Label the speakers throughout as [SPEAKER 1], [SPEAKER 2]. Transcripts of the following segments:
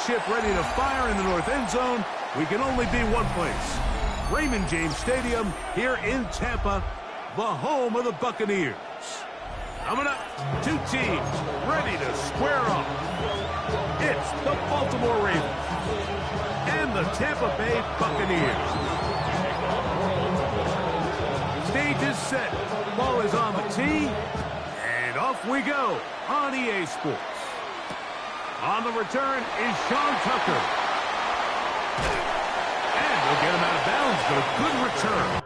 [SPEAKER 1] ship ready to fire in the north end zone, we can only be one place. Raymond James Stadium here in Tampa, the home of the Buccaneers. Coming up, two teams ready to square off. It's the Baltimore Ravens and the Tampa Bay Buccaneers. Stage is set, ball is on the tee, and off we go on EA Sports. On the return is Sean Tucker. And they'll get him out of bounds, but a good return.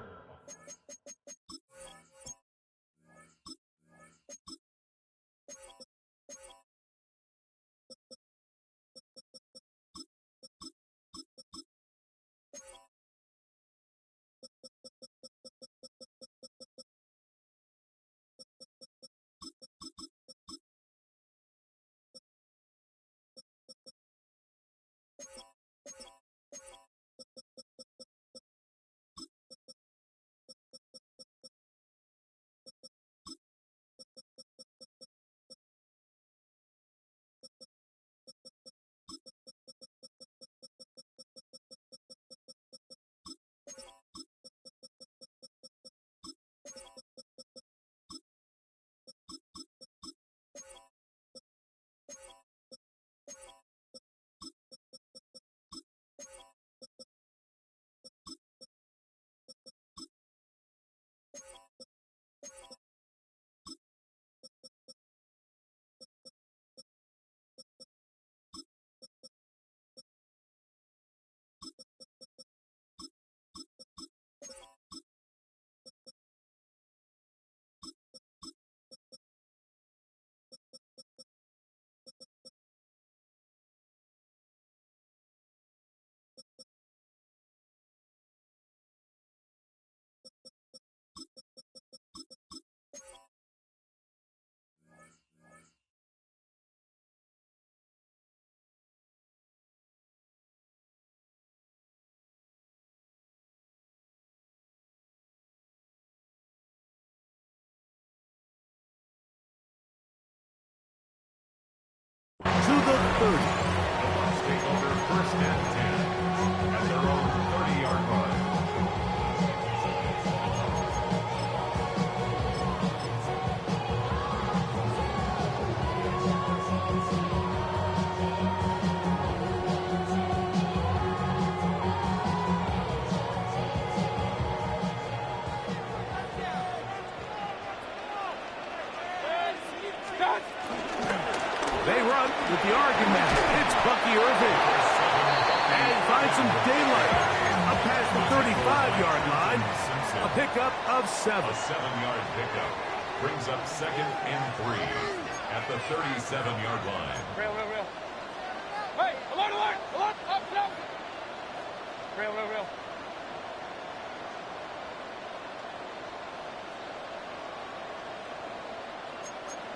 [SPEAKER 1] To the 30.
[SPEAKER 2] Bucs take over first and 10 at their own 30-yard line.
[SPEAKER 1] They run with the argument. It's Bucky Irving. And finds some daylight. Up past the 35-yard line. A pickup of 7.
[SPEAKER 2] A 7-yard pickup brings up second and 3 at the 37-yard line.
[SPEAKER 3] Rail. Hey, alert, up. Rail.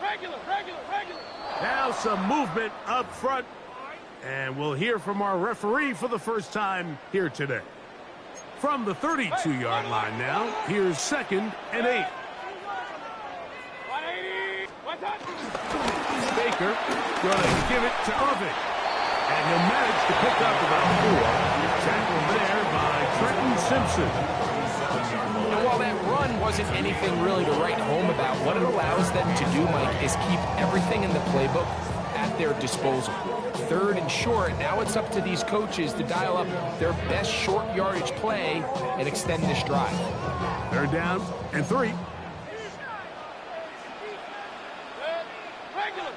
[SPEAKER 3] Regular.
[SPEAKER 1] Now some movement up front. And we'll hear from our referee for the first time here today. From the 32-yard line now, here's second and 8.
[SPEAKER 3] 180.
[SPEAKER 1] Baker going to give it to Irving. And he'll manage to pick up about 4. Tackled there by Trenton Simpson.
[SPEAKER 4] And while that run wasn't anything really to write home about, what it allows them to do, Mike, is keep everything in the playbook at their disposal. Third and short, now it's up to these coaches to dial up their best short yardage play and extend this drive.
[SPEAKER 1] They're down and 3.
[SPEAKER 3] Regular.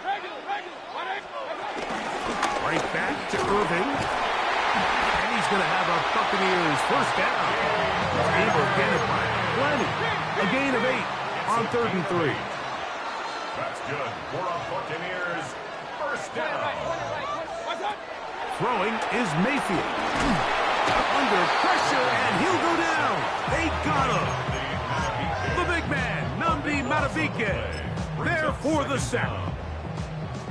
[SPEAKER 1] Right back to Irving. And he's going to have a Buccaneers first down. Able to get it by plenty. A gain of 8 on 3rd and 3.
[SPEAKER 2] That's good for a Buccaneers first down.
[SPEAKER 1] Throwing is Mayfield. Under pressure, and he'll go down. They got him. The big man, Nnamdi Madubuike, there for the sack.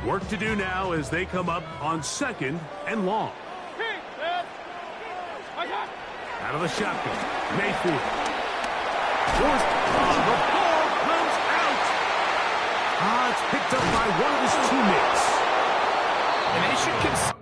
[SPEAKER 1] Work to do now as they come up on 2nd and long. Out of the shotgun, Mayfield. Forced. The ball comes out. It's picked up by one of his teammates.
[SPEAKER 4] And they should consider.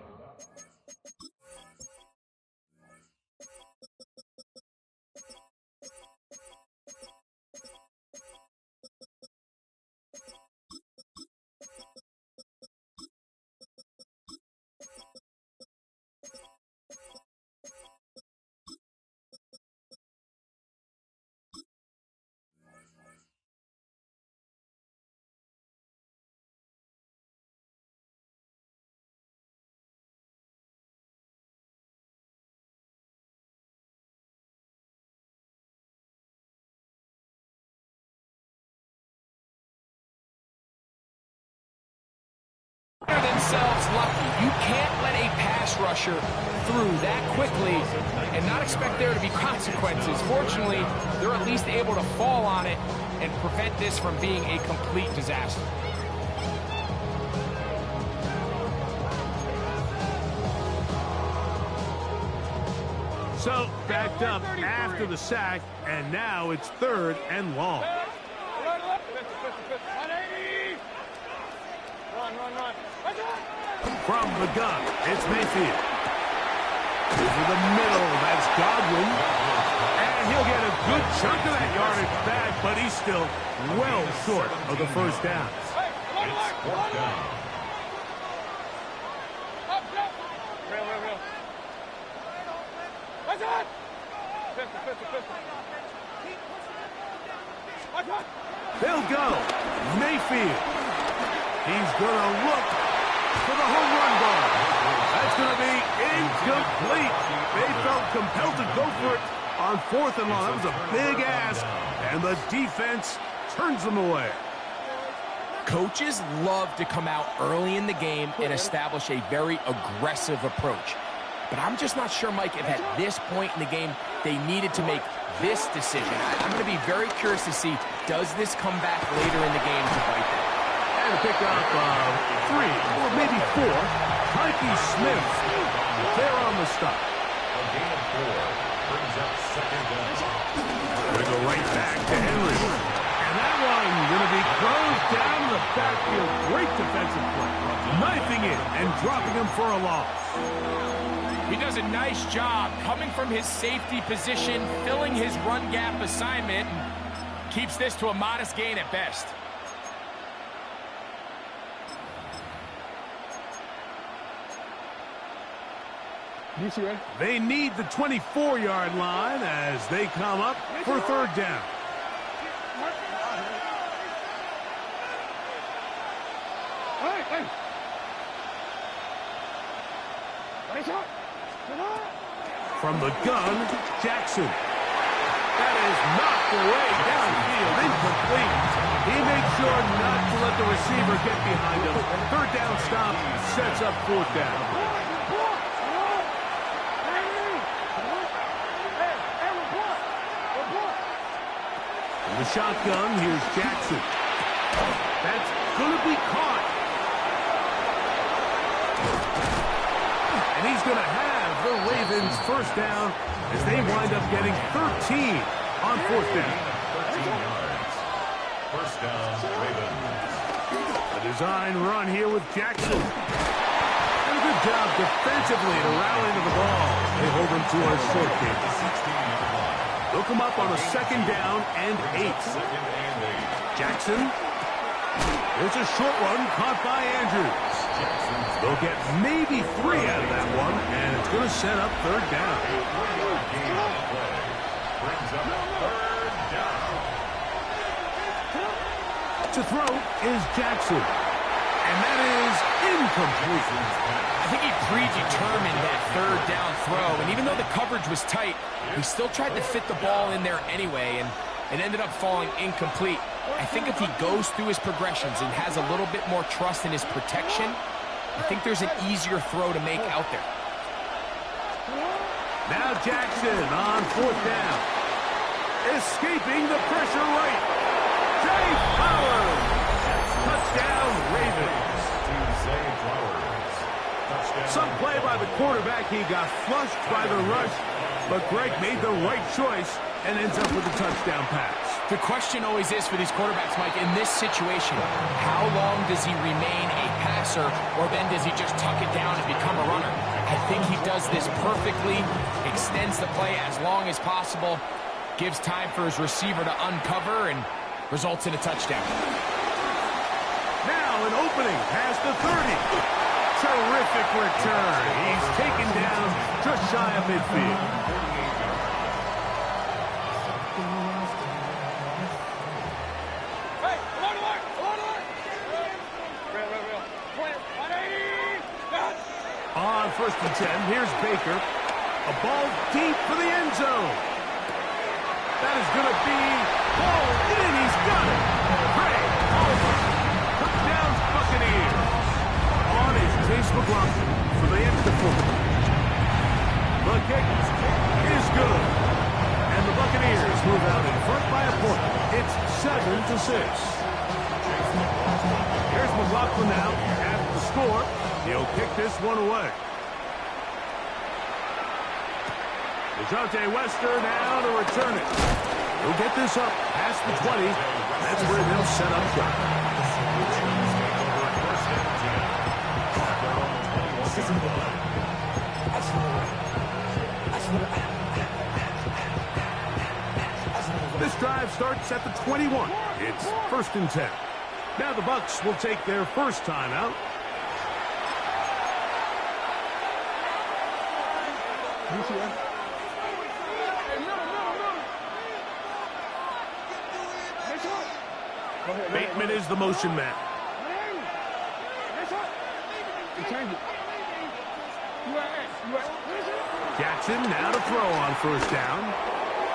[SPEAKER 4] themselves lucky. You can't let a pass rusher through that quickly and not expect there to be consequences. Fortunately, they're at least able to fall on it and prevent this from being a complete disaster.
[SPEAKER 1] So, backed up after the sack, and now it's 3rd and long.
[SPEAKER 3] Run.
[SPEAKER 1] From the gun, it's Mayfield. Over the middle, that's Godwin. And he'll get a good chunk of that yardage back, but he's still well short of the first down.
[SPEAKER 2] It's 4th down.
[SPEAKER 3] Real. Watch out! Pistol. Watch out!
[SPEAKER 1] They'll go. Mayfield. He's going to look for the home run ball. That's going to be incomplete. They felt compelled to go for it on 4th and long. That was a big ask, and the defense turns them away.
[SPEAKER 4] Coaches love to come out early in the game and establish a very aggressive approach. But I'm just not sure, Mike, if at this point in the game they needed to make this decision. I'm going to be very curious to see, does this come back later in the game to bite them?
[SPEAKER 1] And pick up 3 or maybe 4. Mikey Smith, they're on the stop.
[SPEAKER 2] A gain of 4 brings up 2nd down.
[SPEAKER 1] Going to go right back to Henry. And that one going to be closed down the backfield. Great defensive play. Knifing it and dropping him for a loss.
[SPEAKER 4] He does a nice job coming from his safety position, filling his run gap assignment, and keeps this to a modest gain at best.
[SPEAKER 1] They need the 24-yard line as they come up for 3rd down. From the gun, Jackson. That is knocked away downfield, incomplete. He made sure not to let the receiver get behind him. 3rd down stop sets up 4th down. In the shotgun, here's Jackson. That's going to be caught. And he's going to have the Ravens 1st down as they wind up getting 13 on 4th down.
[SPEAKER 2] 13 yards. 1st down, Ravens.
[SPEAKER 1] A design run here with Jackson. And a good job defensively to rally to the ball. They hold him to a short game.
[SPEAKER 2] 16-yard line.
[SPEAKER 1] They'll come up on a 2nd down and 8.
[SPEAKER 2] 2nd and 8.
[SPEAKER 1] Jackson. There's a short one caught by Andrews. They'll get maybe 3 out of that one, and it's going to set up 3rd down.
[SPEAKER 2] A 1-yard gain on the play. Brings up 3rd down.
[SPEAKER 1] To throw is Jackson. And that is incomplete.
[SPEAKER 4] I think he predetermined that 3rd down throw, and even though the coverage was tight, he still tried to fit the ball in there anyway, and it ended up falling incomplete. I think if he goes through his progressions and has a little bit more trust in his protection, I think there's an easier throw to make out there.
[SPEAKER 1] Now Jackson on 4th down. Escaping the pressure right. Zay Flowers. Touchdown, Ravens.
[SPEAKER 2] Zay Flowers. Touchdown.
[SPEAKER 1] Some play by the quarterback. He got flushed by the rush, but Greg made the right choice and ends up with a touchdown pass.
[SPEAKER 4] The question always is for these quarterbacks, Mike, in this situation, how long does he remain a passer, or then does he just tuck it down and become a runner? I think he does this perfectly, extends the play as long as possible, gives time for his receiver to uncover, and results in a touchdown.
[SPEAKER 1] Now an opening past the 30. Terrific return. He's taken down just shy of midfield. On 1st and 10, here's Baker. A ball deep for the end zone. That is going to be ball in. He's got it. Craig Palmer. Touchdowns Buccaneers. On his Here's McLaughlin for the extra point. The kick is good. And the Buccaneers move out in front by a point. It's 7-6. Here's McLaughlin now at the score. He'll kick this one away. DeJounte Wester now to return it. He'll get this up past the 20. That's where they'll set up shop. This drive starts at the 21. It's 1st and 10. Now the Bucs will take their first timeout. Bateman is the motion man. Jackson now to throw on first down.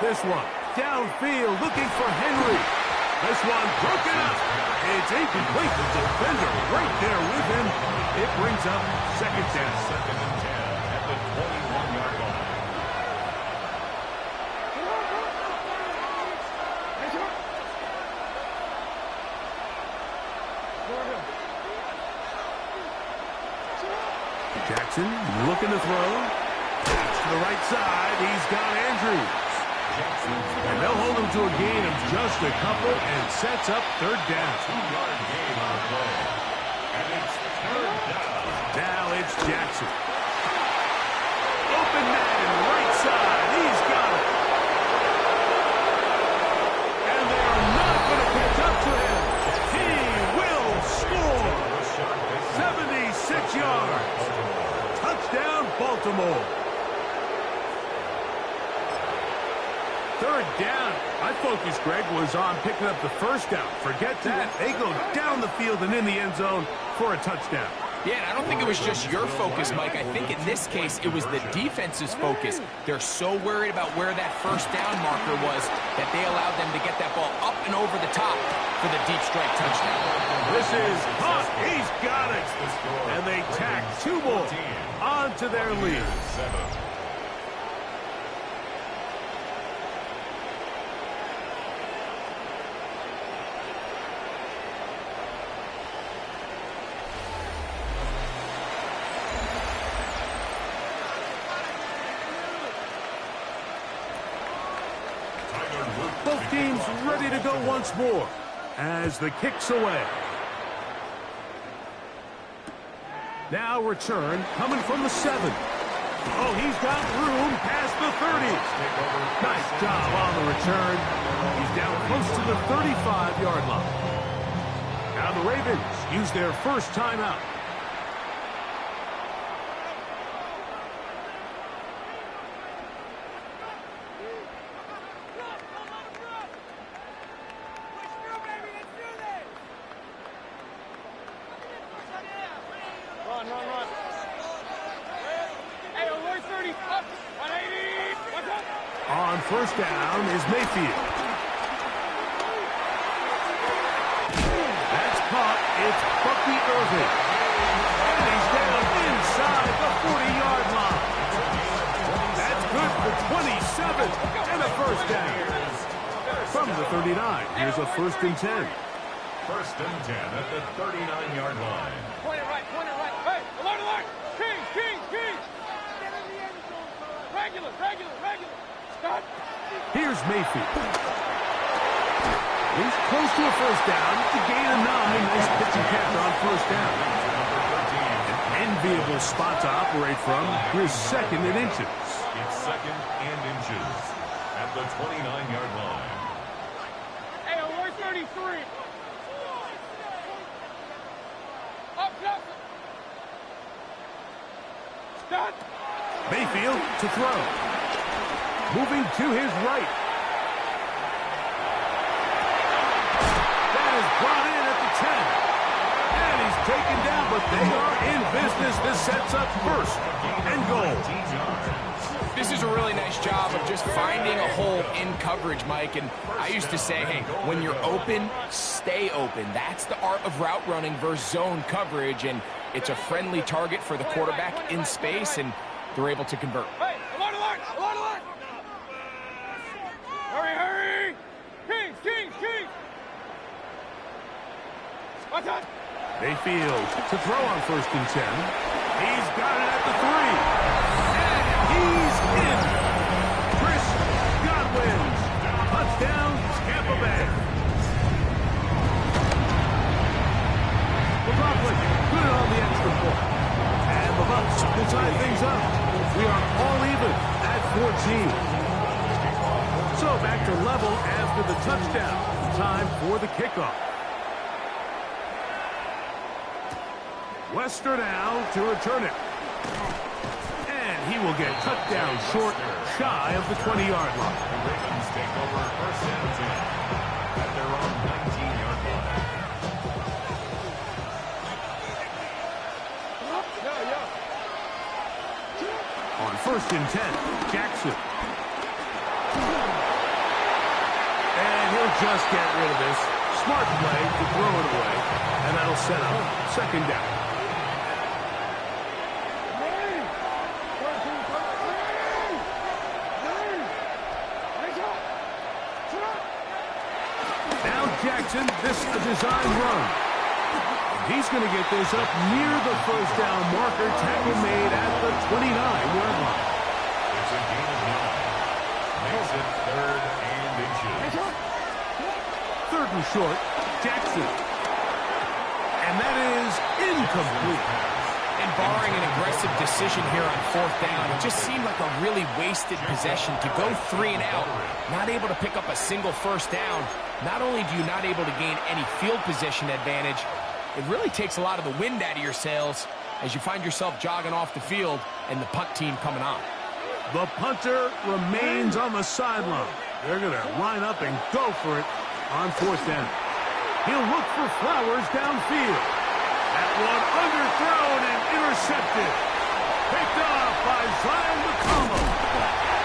[SPEAKER 1] This one downfield looking for Henry. This one broken up. It's incomplete. The defender right there with him. It brings up 2nd down.
[SPEAKER 2] 2nd and 10 at the 21-yard line.
[SPEAKER 1] Jackson looking to throw. To the right side, he's got Andrews. And they'll hold him to a gain of just a couple and sets up 3rd down.
[SPEAKER 2] 2-yard gain on the play. And it's 3rd down.
[SPEAKER 1] Now it's Jackson. Open man, right side. He's got it. And they are not going to catch up to him. He will score. 76 yards. Touchdown, Baltimore. 3rd down. My focus, Greg, was on picking up the first down. Forget that. They go down the field and in the end zone for a touchdown.
[SPEAKER 4] Yeah, and I don't think it was just your focus, Mike. I think in this case, it was the defense's focus. They're so worried about where that first down marker was that they allowed them to get that ball up and over the top for the deep strike touchdown.
[SPEAKER 1] This is hot. He's got it. And they tack 2 more onto their lead.
[SPEAKER 2] 7.
[SPEAKER 1] Both teams ready to go once more as the kick's away. Now return coming from the 7. Oh, he's got room past the 30. Nice job on the return. He's down close to the 35-yard line. Now the Ravens use their first timeout.
[SPEAKER 3] Run. Hey, alert 30, up, 180, what's up?
[SPEAKER 1] On first down is Mayfield. That's caught. It's Bucky Irving. And he's down inside the 40-yard line. That's good for 27 and a first down. From the 39, here's a 1st and 10.
[SPEAKER 2] 1st and 10 at the 39-yard line.
[SPEAKER 3] Point it right. Hey, alert. King. Regular. Stop.
[SPEAKER 1] Here's Mayfield. He's close to a first down. To gain a 9. Nice pitch and catch on first down. An enviable spot to operate from. Here's 2nd and inches.
[SPEAKER 2] It's 2nd and inches at the 29-yard line.
[SPEAKER 3] Hey, alert 33. Up. Stop.
[SPEAKER 1] Mayfield to throw. Moving to his right. That is brought in at the 10. And he's taken down, but they are in business. This sets up 1st and goal.
[SPEAKER 4] This is a really nice job of just finding a hole in coverage, Mike. And I used to say, hey, when you're open, stay open. That's the art of route running versus zone coverage. And it's a friendly target for the quarterback in space, and they're able to convert.
[SPEAKER 3] Hey, along the line! Along the line! Hurry, hurry! Kings, Kings, Kings! What's that?
[SPEAKER 1] Mayfield to throw on 1st and 10. He's got it at the 3. And he's in. Chris Godwin. Touchdown, Tampa Bay. McLaughlin put it on the extra point. And the Bucs will tie things up. We are all even at 14. So back to level after the touchdown. Time for the kickoff. Wester now to return it. And he will get cut down short, shy of the 20-yard line.
[SPEAKER 2] The Ravens take over 1st and 10 at their own 19-yard line.
[SPEAKER 1] On 1st and 10, Jackson. And he'll just get rid of this. Smart play to throw it away. And that'll set up 2nd down. Jackson, this a design run. And he's going to get this up near the 1st down marker. Tackle made at the 29-yard line.
[SPEAKER 2] It's a gain of 9. Makes it 3rd and inches.
[SPEAKER 1] 3rd and short, Jackson. And that is incomplete.
[SPEAKER 4] And barring an aggressive decision here on 4th down, it just seemed like a really wasted possession to go 3 and out, not able to pick up a single 1st down. Not only do you not able to gain any field position advantage, it really takes a lot of the wind out of your sails as you find yourself jogging off the field and the punt team coming on.
[SPEAKER 1] The punter remains on the sideline. They're going to line up and go for it on 4th down. He'll look for Flowers downfield. That one underthrown and intercepted. Picked off by Zion McCollum.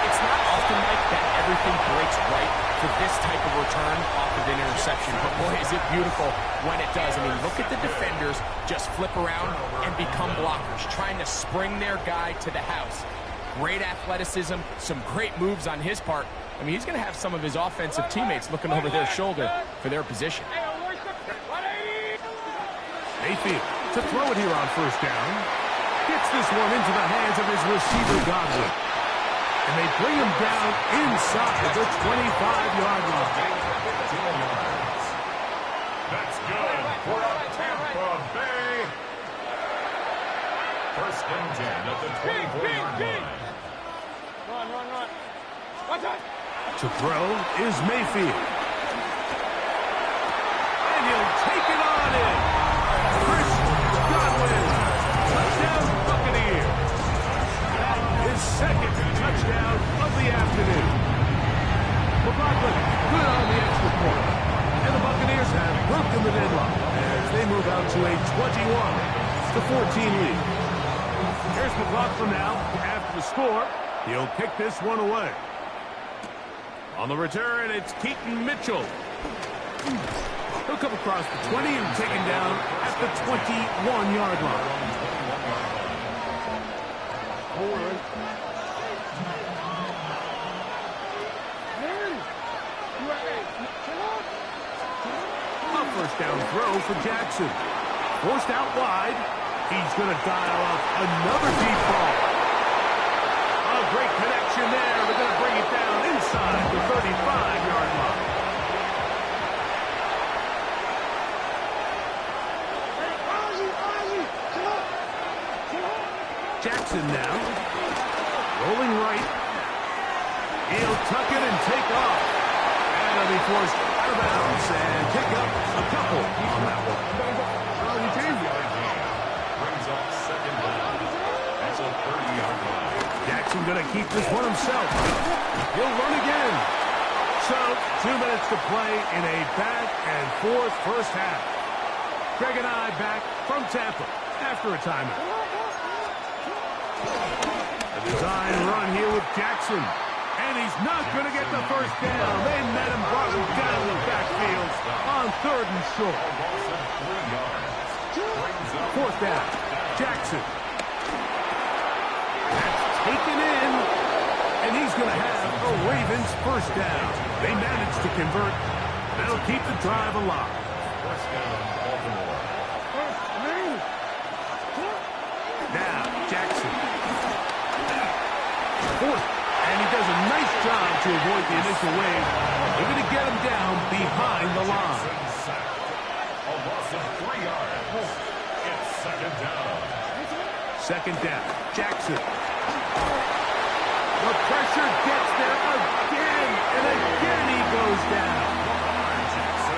[SPEAKER 4] It's not often, Mike, that everything breaks right for this type of return off of an interception. But boy, is it beautiful when it does. I mean, look at the defenders just flip around and become blockers, trying to spring their guy to the house. Great athleticism, some great moves on his part. I mean, he's going to have some of his offensive teammates looking over their shoulder for their position.
[SPEAKER 1] Mayfield to throw it here on 1st down. Gets this one into the hands of his receiver, Godwin. And they bring him down inside the 25-yard line.
[SPEAKER 2] That's good for Tampa Bay. 1st and 10 at the 24-yard line.
[SPEAKER 3] Run. Watch out.
[SPEAKER 1] To throw is Mayfield. And he'll take it on in. Chris Godwin. Touchdown, Buccaneers. His 2nd touchdown of the afternoon. McLaughlin good on the extra point. And the Buccaneers have broken the deadlock as they move out to a 21-14 lead. Here's McLaughlin now. After the score, he'll kick this one away. On the return, it's Keaton Mitchell. He'll come across the 20 and taken down at the 21-yard line. A 1st down throw for Jackson. Forced out wide. He's going to dial up another deep ball. A great connection there. They're going to bring it down inside the 35-yard line. Jackson now. Rolling right. He'll tuck it and take off. And he'll be forced out of bounds and pick up a couple on that one.
[SPEAKER 2] Brings up 2nd down. That's a 30-yard line.
[SPEAKER 1] Jackson going to keep this one himself. He'll run again. So, 2 minutes to play in a back-and-forth 1st half. Greg and I back from Tampa after a timeout. The Design run here with Jackson. And he's not going to get the first down. They met him, brought him down the backfield on 3rd and short. Fourth down, Jackson. That's taken in, and he's going to have a Ravens first down. They managed to convert. That'll keep the drive alive.
[SPEAKER 2] First down, Baltimore.
[SPEAKER 1] Now, Jackson. Fourth, and he does a nice job to avoid the initial wave. They're going to get him down behind the line.
[SPEAKER 2] A loss of 3 yards. It's second down.
[SPEAKER 1] Second down, Jackson. The pressure gets there again, and again he goes down.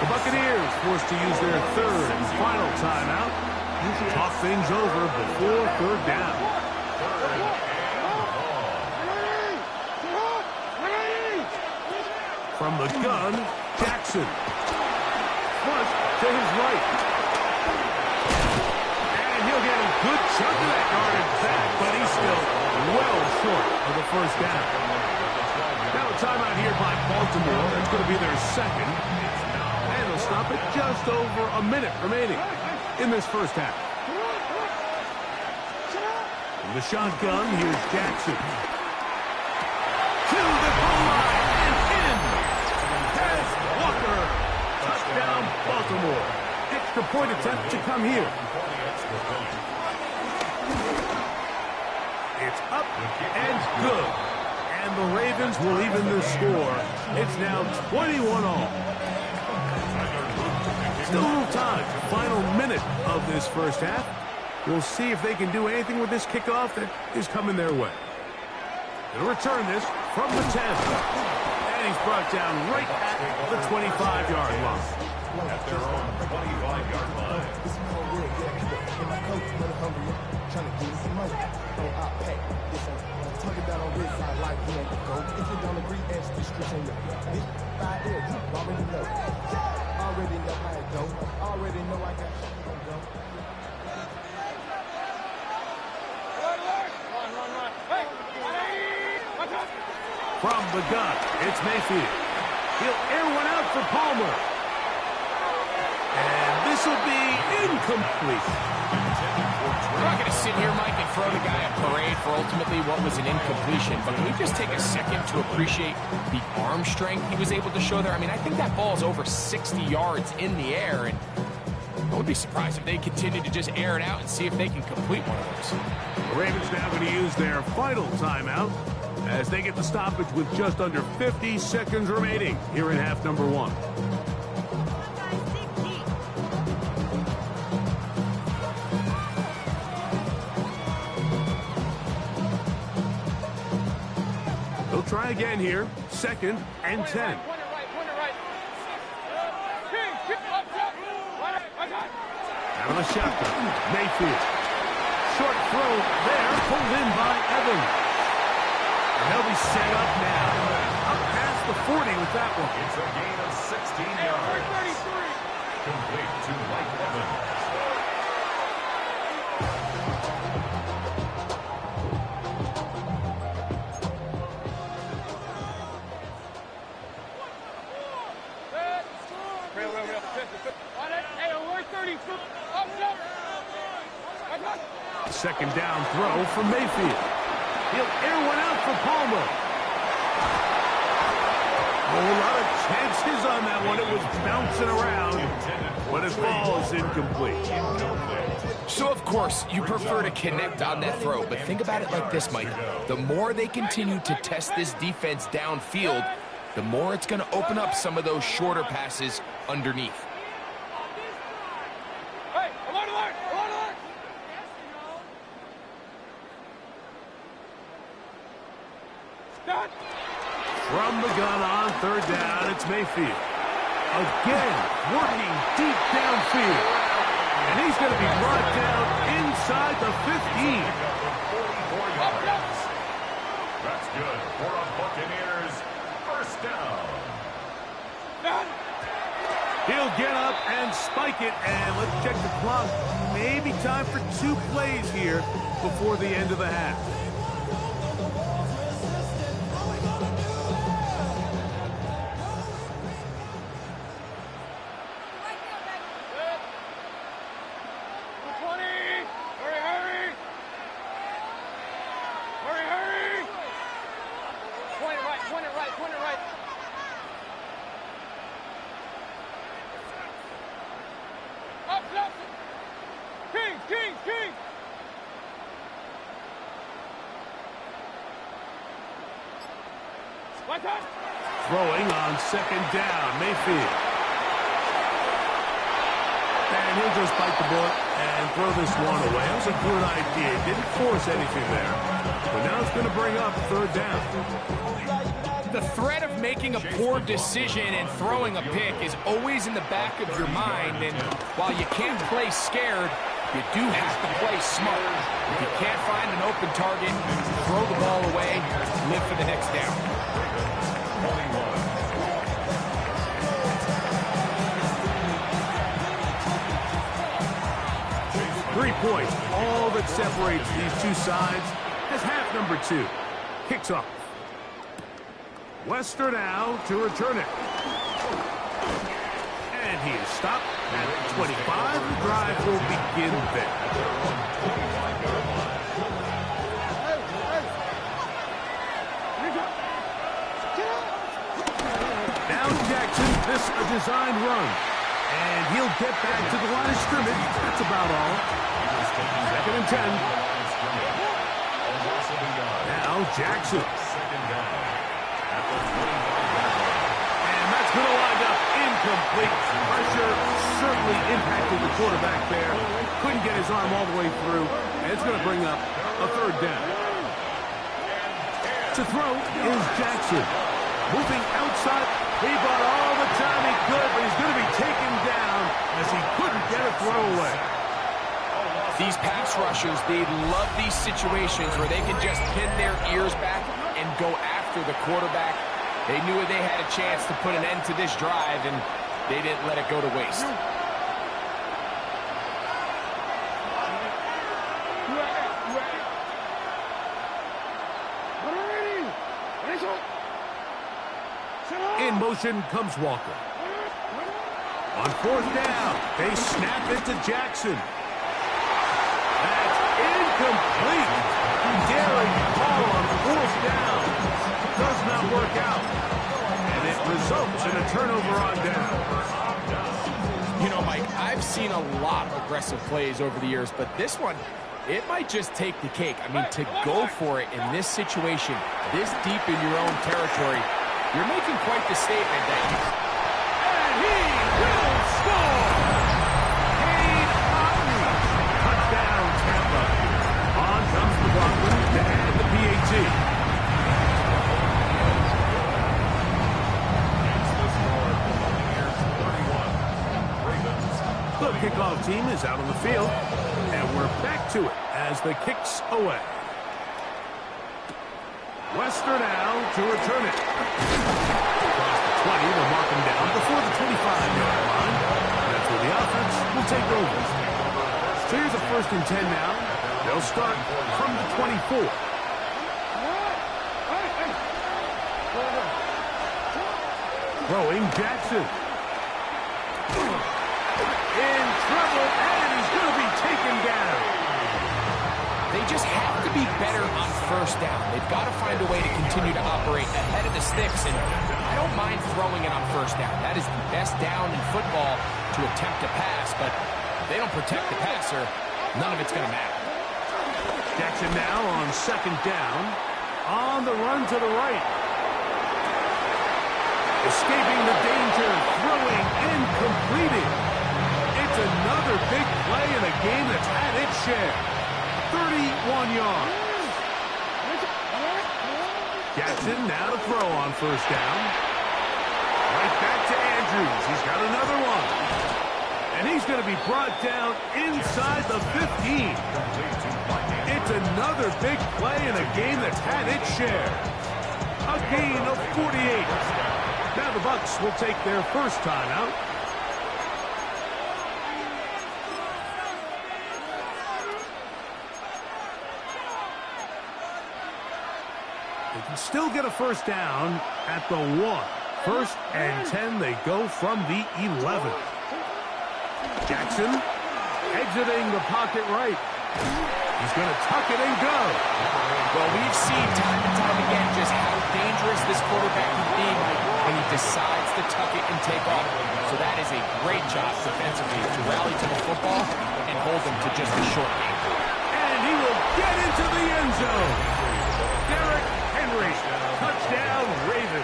[SPEAKER 1] The Buccaneers forced to use their 3rd and final timeout. Talk things over before 3rd down. From the gun, Jackson. Flush to his right. And he'll get a good chunk of that yardage back, but he's still well short of the first down. Now a timeout here by Baltimore. That's going to be their second. And they'll stop it just over a minute remaining in this first half. From the shotgun, here's Jackson. To the goal line and in. Has Walker. Touchdown, Baltimore. Extra point attempt to come here. It's up and good. And the Ravens will even the score. It's now 21-all. Still a little time. Final minute of this first half. We'll see if they can do anything with this kickoff that is coming their way. They'll return this from the 10. And he's brought down right at the 25-yard line.
[SPEAKER 2] At their own 25-yard line.
[SPEAKER 5] Trying to get some money. Oh, I'll pay. Talk about on this side like we ain't go. If you don't agree, ask the streets on your bitch. 5 years, you already know. Already know how it go. Already know I got shit on go.
[SPEAKER 1] From the gun, it's Mayfield. He'll air one out for Palmer. And this will be incomplete.
[SPEAKER 4] We're not going to sit here, Mike, and throw the guy a parade for ultimately what was an incompletion, but can we just take a second to appreciate the arm strength he was able to show there? I mean, I think that ball's over 60 yards in the air, and I would be surprised if they continue to just air it out and see if they can complete one of those.
[SPEAKER 1] The Ravens now going to use their final timeout as they get the stoppage with just under 50 seconds remaining here in half number 1. They'll try again here. 2nd and 10. Out of the shotgun, Mayfield. Short throw there, pulled in by Evans. And they'll be set up now. Up past the 40 with that one.
[SPEAKER 2] It's a gain of 16 yards. Complete to Mike Evans.
[SPEAKER 1] Second down throw from Mayfield. He'll air one out for Palmer. A lot of chances on that one. It was bouncing around, but it falls incomplete.
[SPEAKER 4] So, of course, you prefer to connect on that throw, but think about it like this, Mike. The more they continue to test this defense downfield, the more it's going to open up some of those shorter passes underneath.
[SPEAKER 1] From the gun on 3rd down, it's Mayfield. Again, working deep downfield. And he's going to be brought down inside the 15.
[SPEAKER 2] 44 yards. That's good for a Buccaneers first down.
[SPEAKER 1] He'll get up and spike it, and let's check the clock. Maybe time for 2 plays here before the end of the half.
[SPEAKER 3] Watch out!
[SPEAKER 1] Throwing on second down, Mayfield. And he'll just bite the bullet and throw this one away. That was a good idea. Didn't force anything there. But now it's going to bring up third down.
[SPEAKER 4] The threat of making a poor decision and throwing a pick is always in the back of your mind, and while you can't play scared, you do have to play smart. If you can't find an open target, throw the ball away, live for the next down.
[SPEAKER 1] 3 points, all that separates these two sides as half number 2 kicks off. Wester now to return it. And he is stopped at 25. The drive will begin there. Now Jackson, this a designed run. And he'll get back to the line of scrimmage. That's about all. Second and 10. Now Jackson. And that's going to wind up incomplete. Pressure certainly impacted the quarterback there. Couldn't get his arm all the way through. And it's going to bring up a third down. To throw is Jackson. Moving outside. He bought all the time he could, but he's going to be taken down as he couldn't get a throw away.
[SPEAKER 4] These pass rushers, they love these situations where they can just pin their ears back and go after the quarterback. They knew they had a chance to put an end to this drive, and they didn't let it go to waste.
[SPEAKER 1] In motion comes Walker. On fourth down, they snap it to Jackson. That's incomplete. Daring ball on fourth down. Does not work out. And it results in a turnover on down.
[SPEAKER 4] You know, Mike, I've seen a lot of aggressive plays over the years, but this one, it might just take the cake. I mean, to go for it in this situation, this deep in your own territory, you're making quite the statement that you...
[SPEAKER 1] And he will score! Cade Otton. Touchdown, Tampa. On comes McLaughlin to add the PAT. The kickoff team is out on the field, and we're back to it as the kick's away. Wester now to return it. Across the 20, they'll mark him down before the 25-yard line. That's where the offense will take over. So here's a 1st and 10 now. They'll start from the 24. Throwing Jackson. In trouble, and he's going to be taken down.
[SPEAKER 4] They just have to be better on first down. They've got to find a way to continue to operate ahead of the sticks, and I don't mind throwing it on first down. That is the best down in football to attempt to pass, but if they don't protect the passer, none of it's going to matter.
[SPEAKER 1] Jackson now on 2nd down. On the run to the right. Escaping the danger, throwing and completing. It's another big play in a game that's had its share. 31 yards. Jackson now to throw on 1st down. Right back to Andrews. He's got another one. And he's going to be brought down inside the 15. It's another big play in a game that's had its share. A gain of 48. Now the Bucs will take their first timeout. They can still get a first down at the 1. 1st and 10, they go from the 11. Jackson exiting the pocket right. He's going to tuck it and go.
[SPEAKER 4] Well, we've seen time and time again just how dangerous this quarterback can be when he decides to tuck it and take off. So that is a great job defensively to rally to the football and hold him to just a short game.
[SPEAKER 1] And he will get into the end zone. Derrick Henry, touchdown Ravens.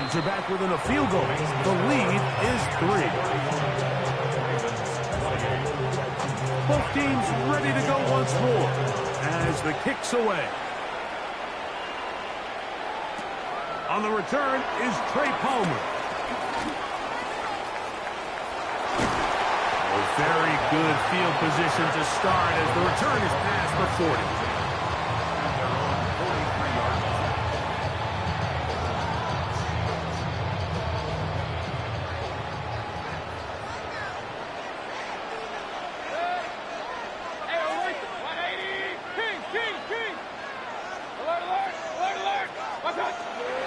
[SPEAKER 1] Ravens are back within a field goal. The lead is 3. Both teams ready to go once more as the kick's away. On the return is Trey Palmer. Very good field position to start as the return is past the 40.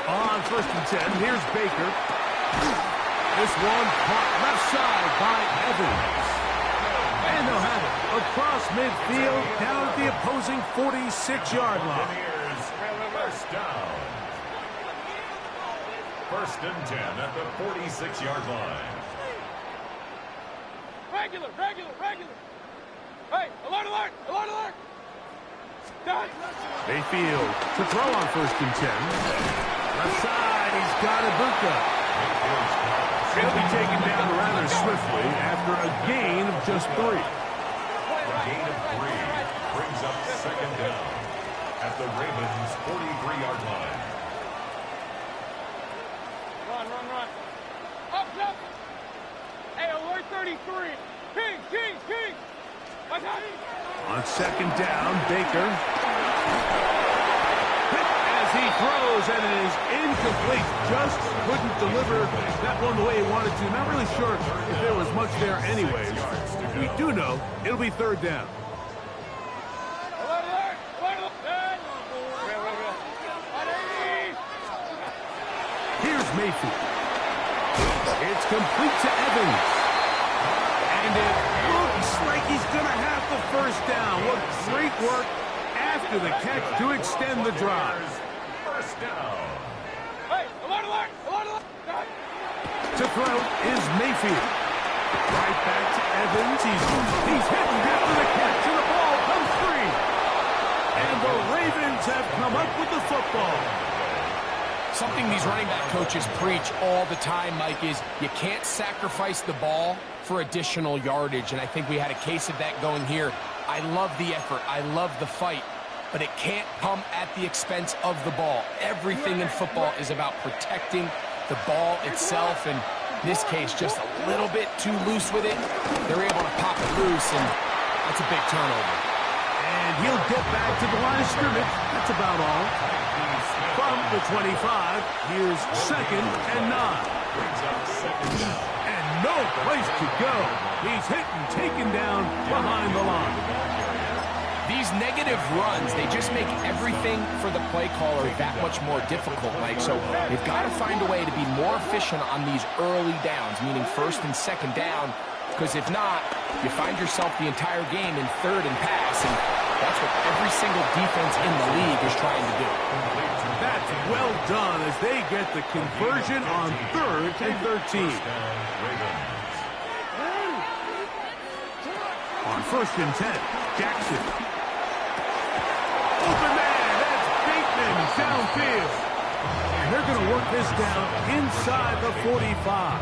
[SPEAKER 1] On 1st and 10, here's Baker. This one caught left side by Evans. And they'll have it across midfield down at the opposing 46-yard line.
[SPEAKER 2] First down. 1st and 10 at the 46-yard line.
[SPEAKER 3] Regular. Hey, alert. Done.
[SPEAKER 1] Mayfield to throw on 1st and 10. Left side, he's got Ibuka. He'll be taken down rather swiftly after a gain of just 3.
[SPEAKER 2] A gain of 3 brings up 2nd down at the Ravens' 43-yard line.
[SPEAKER 3] Run. Up. Hey, alert 33. Kings.
[SPEAKER 1] On 2nd down, Baker. As he throws, and it is incomplete. Just couldn't deliver that one the way he wanted to. Not really sure if there was much there anyways. We do know it'll be 3rd down.
[SPEAKER 3] Alert.
[SPEAKER 1] Here's Mayfield. It's complete to Evans. And it looks like he's going to have the 1st down. What great work after the catch to extend the drive.
[SPEAKER 2] 1st down.
[SPEAKER 3] Hey, alert.
[SPEAKER 1] To throw is Mayfield. Right back to Evans. He's hitting after the catch, and the ball comes free. And the Ravens have come up with the football.
[SPEAKER 4] Something these running back coaches preach all the time, Mike, is you can't sacrifice the ball for additional yardage, and I think we had a case of that going here. I love the effort. I love the fight, but it can't come at the expense of the ball. Everything in football is about protecting the ball itself, and in this case, just a little bit too loose with it. They're able to pop it loose, and that's a big turnover.
[SPEAKER 1] And he'll get back to the line of scrimmage. That's about all. From the 25, here's 2nd and 9.
[SPEAKER 2] Brings up 2nd down.
[SPEAKER 1] And no place to go. He's hit and taken down behind the line.
[SPEAKER 4] These negative runs, they just make everything for the play caller that much more difficult, Mike. So they've got to find a way to be more efficient on these early downs, meaning 1st and 2nd down, because if not, you find yourself the entire game in 3rd and pass, and that's what every single defense in the league is trying to do.
[SPEAKER 1] That's well done as they get the conversion on 3rd and 13. On 1st and 10, Jackson. Open man, that's Bateman downfield. And they're going to work this down inside the 45.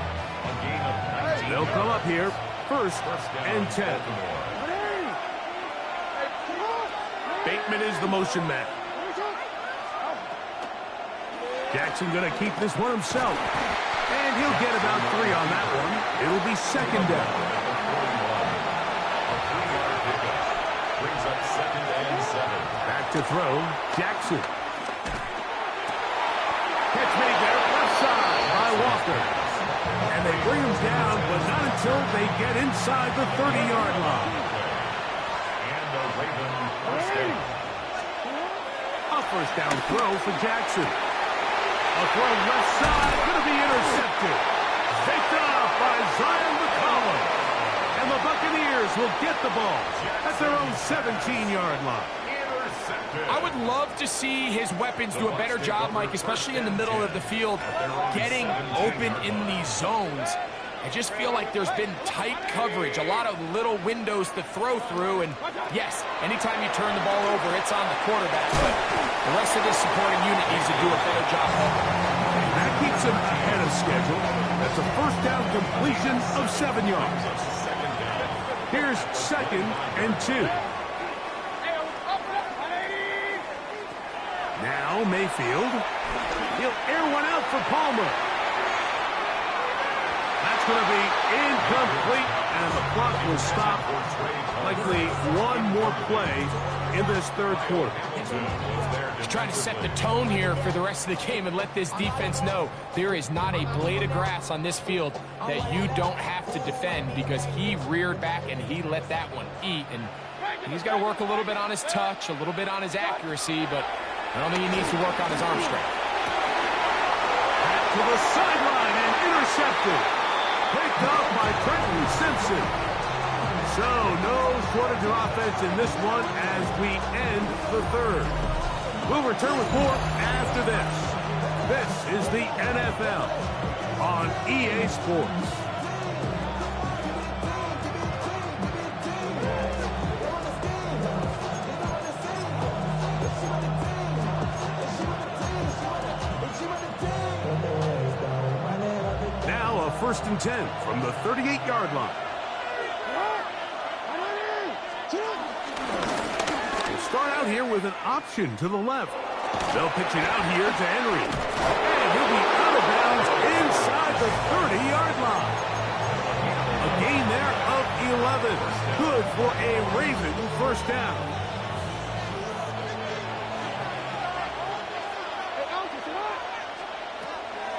[SPEAKER 1] They'll come up here, 1st and 10. Bateman is the motion man. Jackson going to keep this one himself. And he'll get about 3 on that one. It'll be 2nd down.
[SPEAKER 2] Brings up 2nd and 7.
[SPEAKER 1] Back to throw, Jackson. Catch made there, left side by Walker. And they bring him down, but not until they get inside the 30-yard line.
[SPEAKER 2] And the Ravens 1st down.
[SPEAKER 1] A 1st down throw for Jackson. A throw left side, going to be intercepted. Picked off by Zion McCollum. And the Buccaneers will get the ball at their own 17-yard line.
[SPEAKER 4] I would love to see his weapons do a better job, Mike, especially in the middle of the field, getting open in these zones. I just feel like there's been tight coverage, a lot of little windows to throw through, and yes, anytime you turn the ball over, it's on the quarterback, but the rest of this supporting unit needs to do a better job.
[SPEAKER 1] That keeps puts him ahead of schedule. That's a first down completion of 7 yards. Here's 2nd and 2. Now Mayfield. He'll air one out for Palmer. That's going to be incomplete, and the clock will stop. Likely one more play in this third quarter.
[SPEAKER 4] He's trying to set the tone here for the rest of the game and let this defense know there is not a blade of grass on this field that you don't have to defend, because he reared back and he let that one eat. And he's got to work a little bit on his touch, a little bit on his accuracy, but I don't think he needs to work on his arm strength.
[SPEAKER 1] Back to the sideline and intercepted. Picked up by Trenton Simpson. So no shortage of offense in this one as we end the third. We'll return with more after this. This is the NFL on EA Sports. Now a 1st and 10 from the 38-yard line. Start out here with an option to the left. They'll pitch it out here to Henry. And he'll be out of bounds inside the 30-yard line. A gain there of 11. Good for a Raven first down.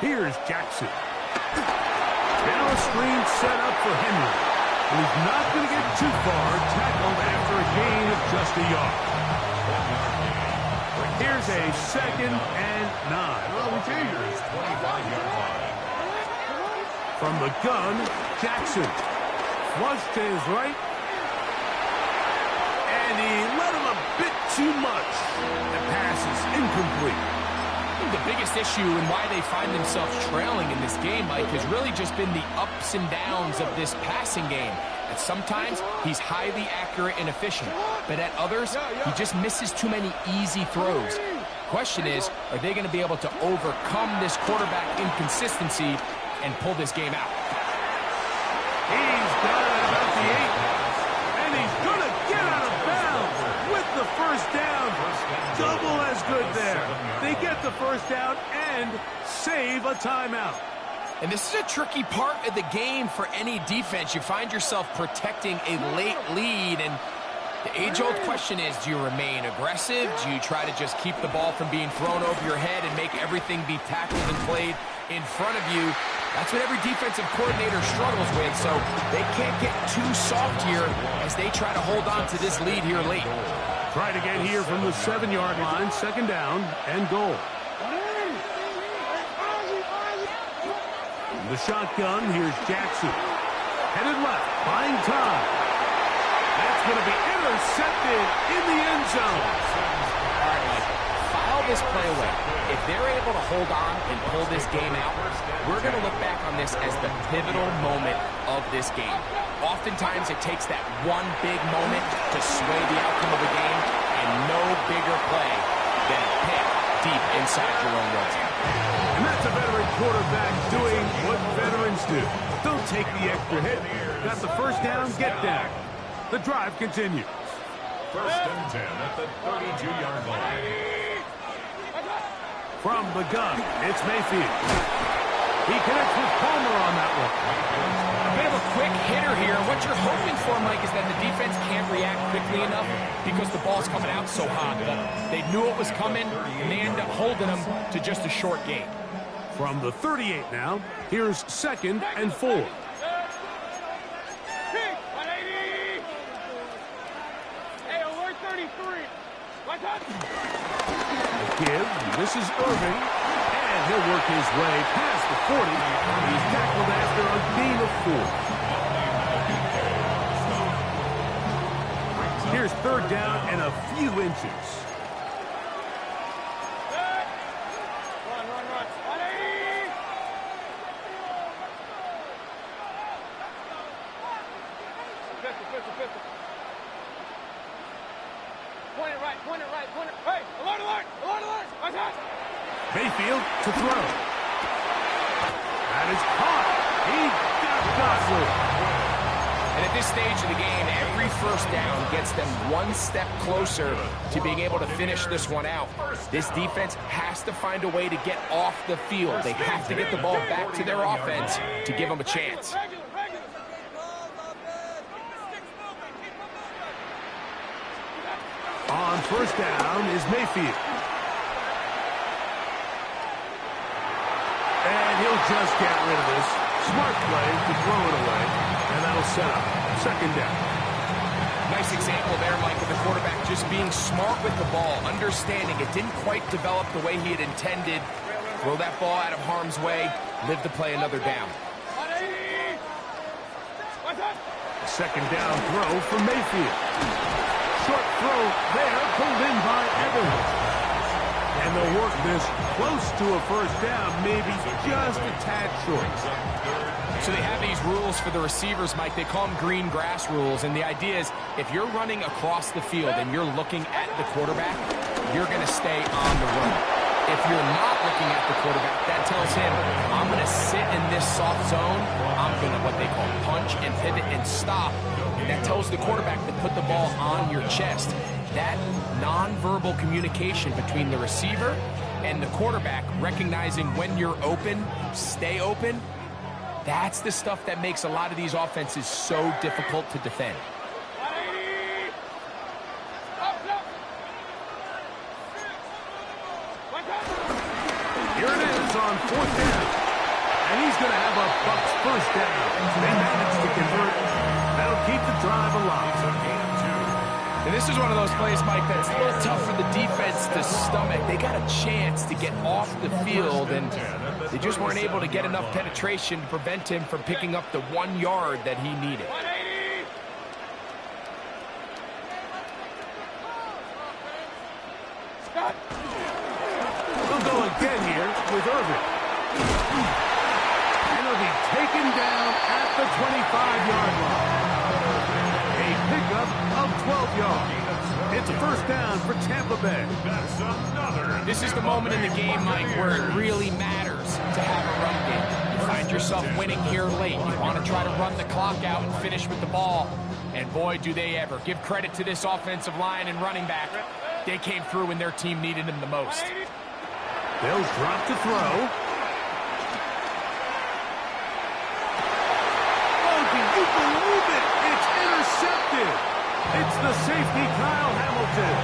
[SPEAKER 1] Here's Jackson. Now a screen set up for Henry. He's not going to get too far, tackled after a gain of just a yard. Here's a 2nd and 9.
[SPEAKER 2] Here's 25-yard line.
[SPEAKER 1] From the gun, Jackson. Flush to his right. And he let him a bit too much. The pass is incomplete.
[SPEAKER 4] The biggest issue and why they find themselves trailing in this game, Mike, has really just been the ups and downs of this passing game. And sometimes he's highly accurate and efficient, but at others, he just misses too many easy throws. Question is, are they going to be able to overcome this quarterback inconsistency and pull this game out?
[SPEAKER 1] He's down at about the 8. And he's going to get out of bounds with the first down. Double as good there. They get the first down and save a timeout.
[SPEAKER 4] And this is a tricky part of the game for any defense. You find yourself protecting a late lead, and the age-old question is, do you remain aggressive? Do you try to just keep the ball from being thrown over your head and make everything be tackled and played in front of you? That's what every defensive coordinator struggles with, so they can't get too soft here as they try to hold on to this lead here late.
[SPEAKER 1] Try to get here from the 7-yard line, 2nd down and goal. The shotgun, here's Jackson. Headed left, buying time. That's going to be intercepted in the end zone.
[SPEAKER 4] All right, Mike, file this play away. If they're able to hold on and pull this game out, we're going to look back on this as the pivotal moment of this game. Oftentimes, it takes that one big moment to sway the outcome of the game, and no bigger play than a pick deep inside your own red zone.
[SPEAKER 1] And that's a veteran quarterback doing what veterans do. Don't take the extra hit. Got the first down, get down. The drive continues.
[SPEAKER 2] 1st and 10 at the 32-yard line.
[SPEAKER 1] From the gun, it's Mayfield. He connects with Palmer on that one.
[SPEAKER 4] They have a quick hitter here. What you're hoping for, Mike, is that the defense can't react quickly enough because the ball's coming out so hot. But they knew it was coming, and they end up holding them to just a short gain.
[SPEAKER 1] From the 38 now, here's 2nd and 4.
[SPEAKER 3] Hey, alert 33. Watch out.
[SPEAKER 1] Give, this is Irving, and he'll work his way past the 40. He's tackled after a gain of 4. Here's 3rd down and a few inches.
[SPEAKER 3] Run. 180. 50. Point it right. Hey, alert. Watch out.
[SPEAKER 1] Mayfield to throw. That is caught. He got Gottlieb.
[SPEAKER 4] And at this stage of the game, every first down gets them one step closer to being able to finish this one out. This defense has to find a way to get off the field. They have to get the ball back to their offense to give them a chance.
[SPEAKER 1] On first down is Mayfield. And he'll just get rid of this. Smart play to throw it away. And that'll set up second down.
[SPEAKER 4] Nice example there, Mike, of the quarterback just being smart with the ball, understanding it didn't quite develop the way he had intended. Throw that ball out of harm's way, live to play another down.
[SPEAKER 1] Second down throw for Mayfield. Short throw there, pulled in by Evans. And they'll work this close to a first down, maybe just a tad short.
[SPEAKER 4] So they have these rules for the receivers, Mike. They call them green grass rules. And the idea is if you're running across the field and you're looking at the quarterback, you're going to stay on the run. If you're not looking at the quarterback, that tells him, I'm going to sit in this soft zone. I'm going to what they call punch and pivot and stop. And that tells the quarterback to put the ball on your chest. That nonverbal communication between the receiver and the quarterback, recognizing when you're open, stay open, that's the stuff that makes a lot of these offenses so difficult to defend.
[SPEAKER 1] Here it is on fourth down. And he's going to have a Bucs first down. They managed to convert. That'll keep the drive alive.
[SPEAKER 4] And this is one of those plays, Mike, that's a little tough for the defense to stomach. They got a chance to get off the field, and they just weren't able to get enough penetration to prevent him from picking up the 1 yard that he needed.
[SPEAKER 1] We'll go again here with Irvin. And he'll be taken down at the 25-yard line. A pickup of 12 yards. It's a first down for Tampa Bay.
[SPEAKER 2] That's another.
[SPEAKER 4] This is the moment in the game, Mike, where it really matters to have a run game. You find yourself winning here late. You want to try to run the clock out and finish with the ball. And boy, do they ever. Give credit to this offensive line and running back. They came through when their team needed them the most.
[SPEAKER 1] They'll drop to throw. Oh, can you believe it? It's intercepted. It's the safety, Kyle Hamilton.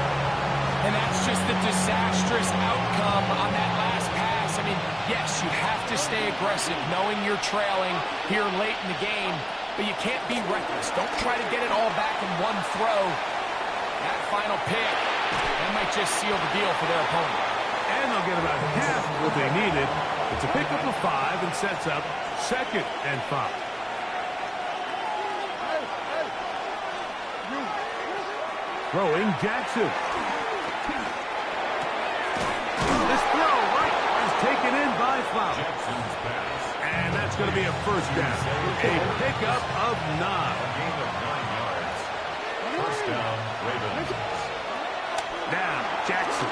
[SPEAKER 4] And that's just the disastrous outcome on that last pass. I mean, yes, you have to stay aggressive knowing you're trailing here late in the game, but you can't be reckless. Don't try to get it all back in one throw. That final pick, that might just seal the deal for their opponent.
[SPEAKER 1] And they'll get about half of what they needed. It's a pickup of 5 and sets up 2nd and 5. Throwing Jackson. This throw is taken in by Flower. And that's going to be a first down. A pickup of 9.
[SPEAKER 2] Gain of 9 yards. First down, Ravens.
[SPEAKER 1] Now, Jackson.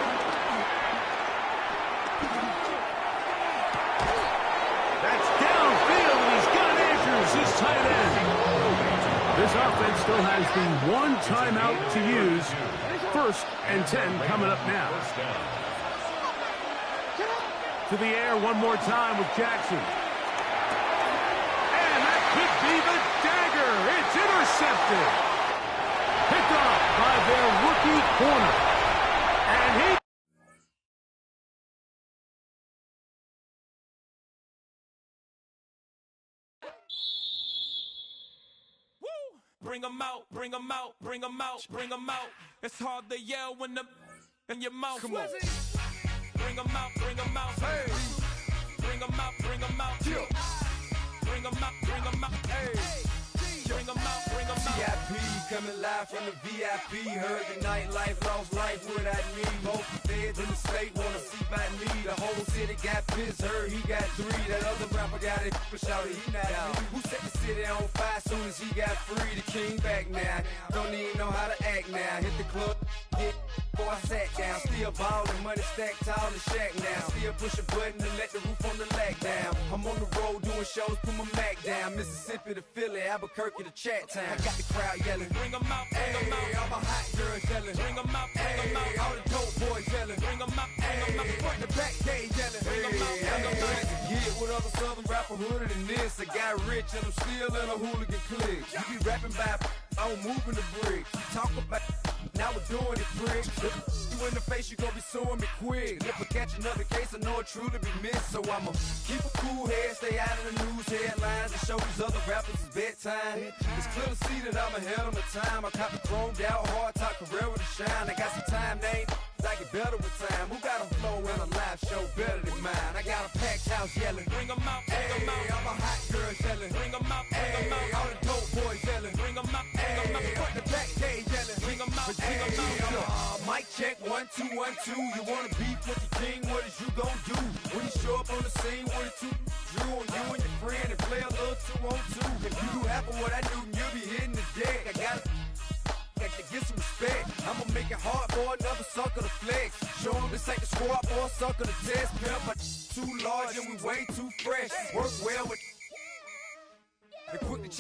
[SPEAKER 1] That's downfield, and he's got Andrews, his tight end. This offense still has the 1 timeout to use. 1st and 10 coming up now. To the air one more time with Jackson. And that could be the dagger. It's intercepted. Picked off by their rookie corner. And he...
[SPEAKER 6] Bring them out, bring them out, bring them out, bring them out. It's hard to yell when the in your mouth. Come on. Bring them out, bring them out. Hey. Bring them out, bring them out. Bring them out, bring them out. Hey. Bring them out, bring them out.
[SPEAKER 7] coming live from the VIP. Heard the nightlife, lost life without me. Most feds in the state wanna see by me. The whole city got pissed, heard he got 3. That other rapper got it, but shouted he not out. Who set the city on fire soon as he got free? The king back now, don't even know how to act now. Hit the club, hit. Before I sat down, still ballin', money stacked tall in shack now. Still push a button to let the roof on the lag down. I'm on the road doing shows, put my Mac down. Mississippi to Philly, Albuquerque to Chat Town. I got the crowd yelling,
[SPEAKER 6] Bring 'em out, bring 'em out.
[SPEAKER 7] all my hot girls yelling,
[SPEAKER 6] Bring 'em out, bring 'em out.
[SPEAKER 7] all the dope boys yelling,
[SPEAKER 6] Bring 'em out, bring 'em out.
[SPEAKER 7] front to back gate yelling,
[SPEAKER 6] Bring 'em out, bring 'em out.
[SPEAKER 7] Get with other southern rapper hooded than this. I got rich and I'm still in a hooligan clique. You be rapping by, I'm moving the bricks. Talk about, now we're doing it, prick. You in the face, you gon' be suing me quick. If I catch another case, I know it truly be missed. So I'ma keep a cool head, stay out of the news headlines, and show these other rappers it's bedtime. It's clear to see that I'm ahead of my time. I caught the chromed out, hard top career with a shine. I got some time, they ain't I get better with time. Who got a flow and a live show better than mine? I got a packed house yelling,
[SPEAKER 6] Bring 'em out, bring 'em out.
[SPEAKER 7] all my hot girls yelling,
[SPEAKER 6] Bring 'em out, bring 'em out.
[SPEAKER 7] all the dope boys yelling,
[SPEAKER 6] Bring 'em out, bring 'em out.
[SPEAKER 7] front to back gate yelling,
[SPEAKER 6] Bring 'em out, bring 'em out.
[SPEAKER 7] mic check 1 2 1 2. You wanna beef with the king? What is you gon' do when you show up on the scene with a 2 Drew on you and your friend and play a little 2 on 2? If you do half of what I do, you'll be hitting the deck. I got to get some respect. I'ma make it hard for another sucker to flex. Show 'em this ain't the squad for a sucker to test. Pimp, but too large and we way too fresh. Work well with the quick to check.